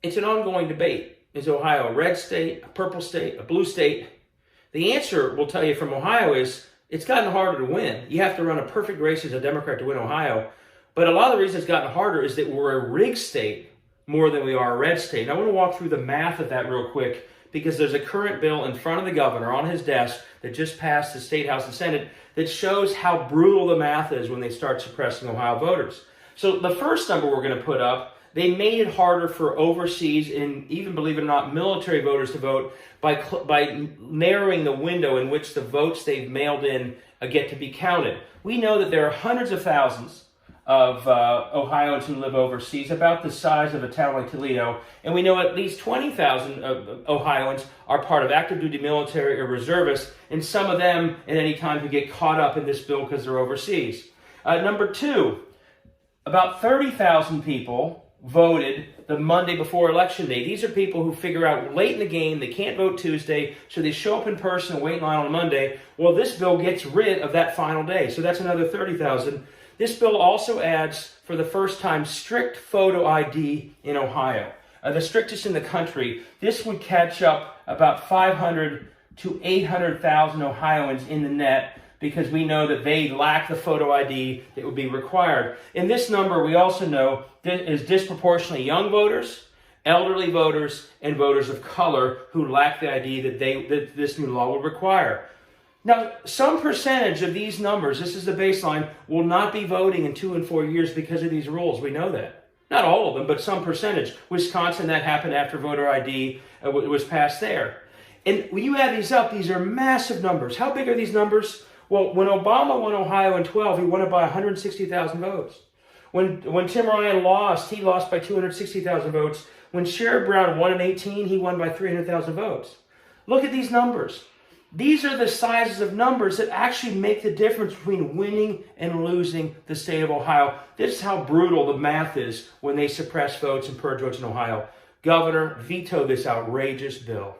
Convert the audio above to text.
It's an ongoing debate. Is Ohio a red state, a purple state, a blue state? The answer, we'll tell you from Ohio, is it's gotten harder to win. You have to run a perfect race as a Democrat to win Ohio. But a lot of the reason it's gotten harder is that we're a rigged state more than we are a red state. And I want to walk through the math of that real quick, because there's a current bill in front of the governor on his desk that just passed the State House and Senate that shows how brutal the math is when they start suppressing Ohio voters. So the first number we're going to put up, they made it harder for overseas and even, believe it or not, military voters to vote by narrowing the window in which the votes they've mailed in get to be counted. We know that there are hundreds of thousands of Ohioans who live overseas, about the size of a town like Toledo, and we know at least 20,000 Ohioans are part of active duty military or reservists, and some of them at any time could get caught up in this bill because they're overseas. Number two, about 30,000 people voted the Monday before Election Day. These are people who figure out late in the game they can't vote Tuesday, so they show up in person and wait in line on Monday. Well, this bill gets rid of that final day, so that's another 30,000. This bill also adds, for the first time, strict photo ID in Ohio, the strictest in the country. This would catch up about 500 to 800,000 Ohioans in the net, because we know that they lack the photo ID that would be required. In this number, we also know that is disproportionately young voters, elderly voters, and voters of color who lack the ID that this new law will require. Now, some percentage of these numbers, this is the baseline, will not be voting in 2 and 4 years because of these rules. We know that. Not all of them, but some percentage. Wisconsin, that happened after voter ID was passed there. And when you add these up, these are massive numbers. How big are these numbers? Well, when Obama won Ohio in 12, he won it by 160,000 votes. When Tim Ryan lost, he lost by 260,000 votes. When Sherrod Brown won in 18, he won by 300,000 votes. Look at these numbers. These are the sizes of numbers that actually make the difference between winning and losing the state of Ohio. This is how brutal the math is when they suppress votes and purge votes in Ohio. Governor, veto this outrageous bill.